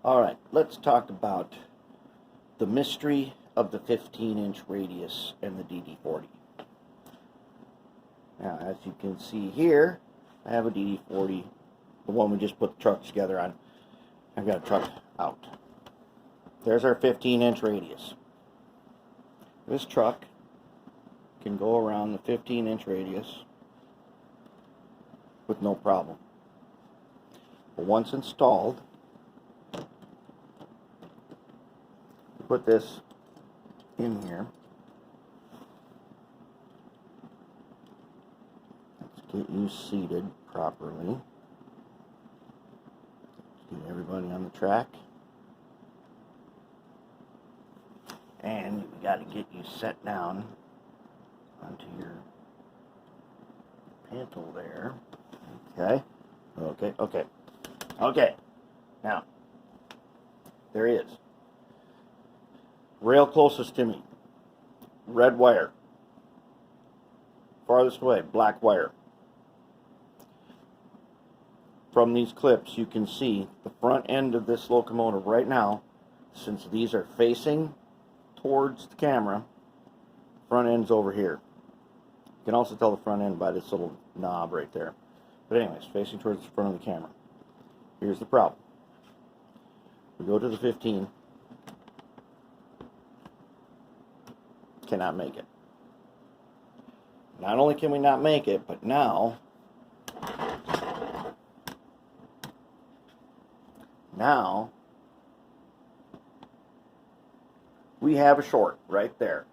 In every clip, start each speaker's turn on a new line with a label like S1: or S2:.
S1: Alright, let's talk about the mystery of the 15-inch radius and the DD40. Now, as you can see here, I have a DD40, the one we just put the truck together on. I've got a truck out. There's our 15-inch radius. This truck can go around the 15-inch radius with no problem. But once installed, put this in here. Let's get you seated properly. Get everybody on the track. And we got to get you set down onto your panel there. Okay. Now, there he is. Rail closest to me, red wire. Farthest away, black wire. From these clips, you can see the front end of this locomotive right now, since these are facing towards the camera, front end's over here. You can also tell the front end by this little knob right there. But anyways, facing towards the front of the camera. Here's the problem. We go to the 15. Cannot make it. Not only can we not make it, but now we have a short right there.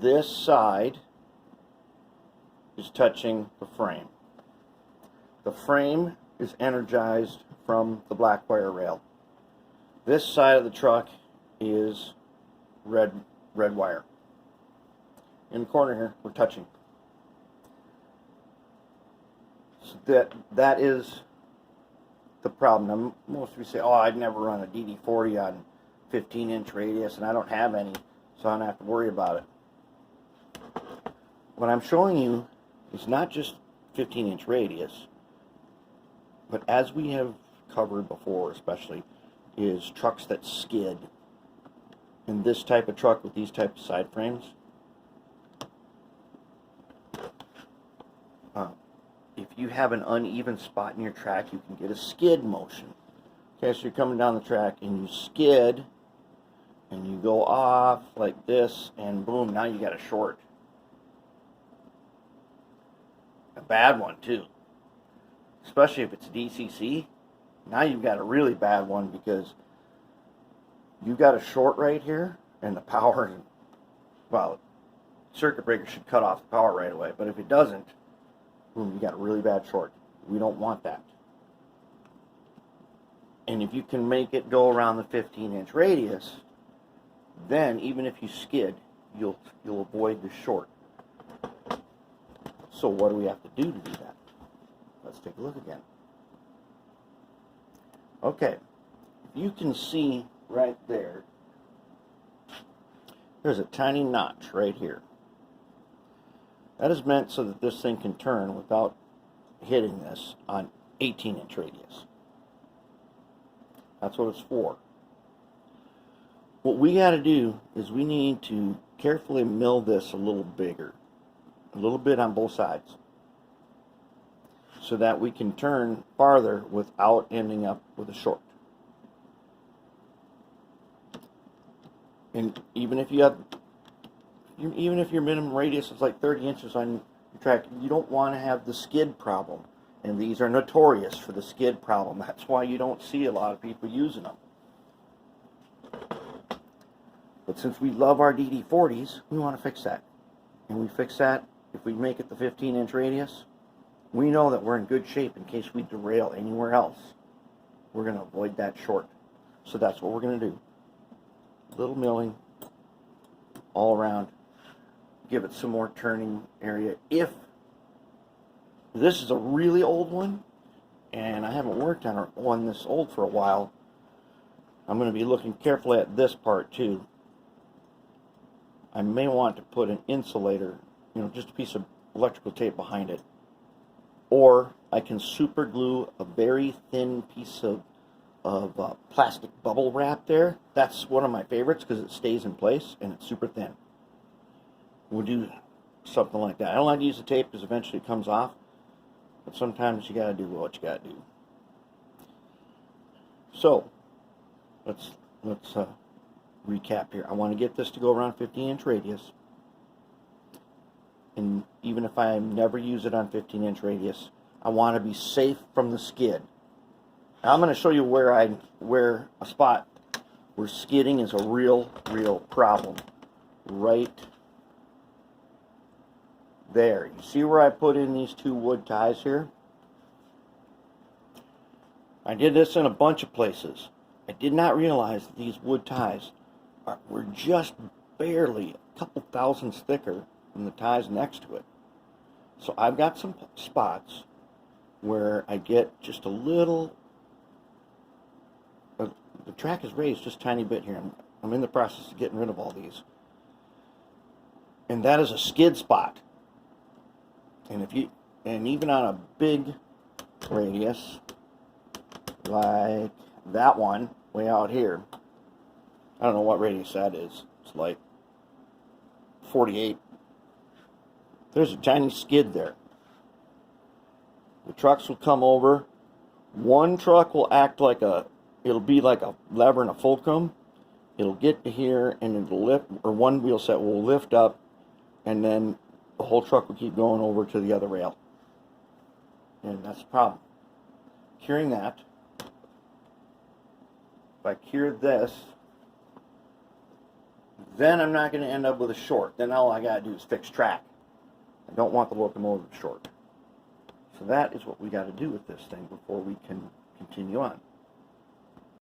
S1: This side is touching the frame. The frame is energized from the black wire rail. This side of the truck is red wire. In the corner here, we're touching. So that is the problem. Now, most of you say, oh, I'd never run a DD40 on 15-inch radius, and I don't have any, so I don't have to worry about it. What I'm showing you is not just 15-inch radius, but as we have covered before especially, is trucks that skid. And this type of truck with these type of side frames, if you have an uneven spot in your track, you can get a skid motion. Okay, so you're coming down the track and you skid and you go off like this, and boom, now you got a short. A bad one too. Especially if it's DCC. Now you've got a really bad one, because you got a short right here, and the power, well, circuit breaker should cut off the power right away, but if it doesn't, boom, you got a really bad short. We don't want that. And if you can make it go around the 15-inch radius, then even if you skid, you'll avoid the short. So what do we have to do to do that? Let's take a look again. Okay, if you can see right there, there's a tiny notch right here. That is meant so that this thing can turn without hitting this on 18-inch radius. That's what it's for. What we got to do is we need to carefully mill this a little bigger, a little bit on both sides, so that we can turn farther without ending up with a short. And even if your minimum radius is like 30 inches on your track, you don't want to have the skid problem. And these are notorious for the skid problem. That's why you don't see a lot of people using them. But since we love our DD40s, we want to fix that. And we fix that if we make it the 15-inch radius. We know that we're in good shape in case we derail anywhere else. We're going to avoid that short. So that's what we're going to do. Little milling all around. Give it some more turning area. If this is a really old one, and I haven't worked on one this old for a while, I'm going to be looking carefully at this part too. I may want to put an insulator, just a piece of electrical tape behind it. Or I can super glue a very thin piece of of plastic bubble wrap there. That's one of my favorites because it stays in place and it's super thin. We'll do something like that. I don't like to use the tape because eventually it comes off, but sometimes you gotta do what you gotta do. So let's recap here. I want to get this to go around 15-inch radius, and even if I never use it on 15-inch radius, I want to be safe from the skid. Now I'm going to show you where a spot where skidding is a real problem. Right there. You see where I put in these two wood ties here? I did this in a bunch of places. I did not realize that these wood ties were just barely a couple thousandths thicker than the ties next to it. So I've got some spots where I get just a little, the track is raised just a tiny bit here. I'm in the process of getting rid of all these. And that is a skid spot. And even on a big radius, like that one way out here, I don't know what radius that is. It's like 48. There's a tiny skid there. The trucks will come over. One truck will act like it'll be like a lever in a fulcrum. It'll get to here and it'll lift, or one wheel set will lift up, and then the whole truck will keep going over to the other rail. And that's the problem. Curing that. If I cure this, then I'm not going to end up with a short. Then all I got to do is fix track. I don't want the locomotive short. So that is what we got to do with this thing before we can continue on.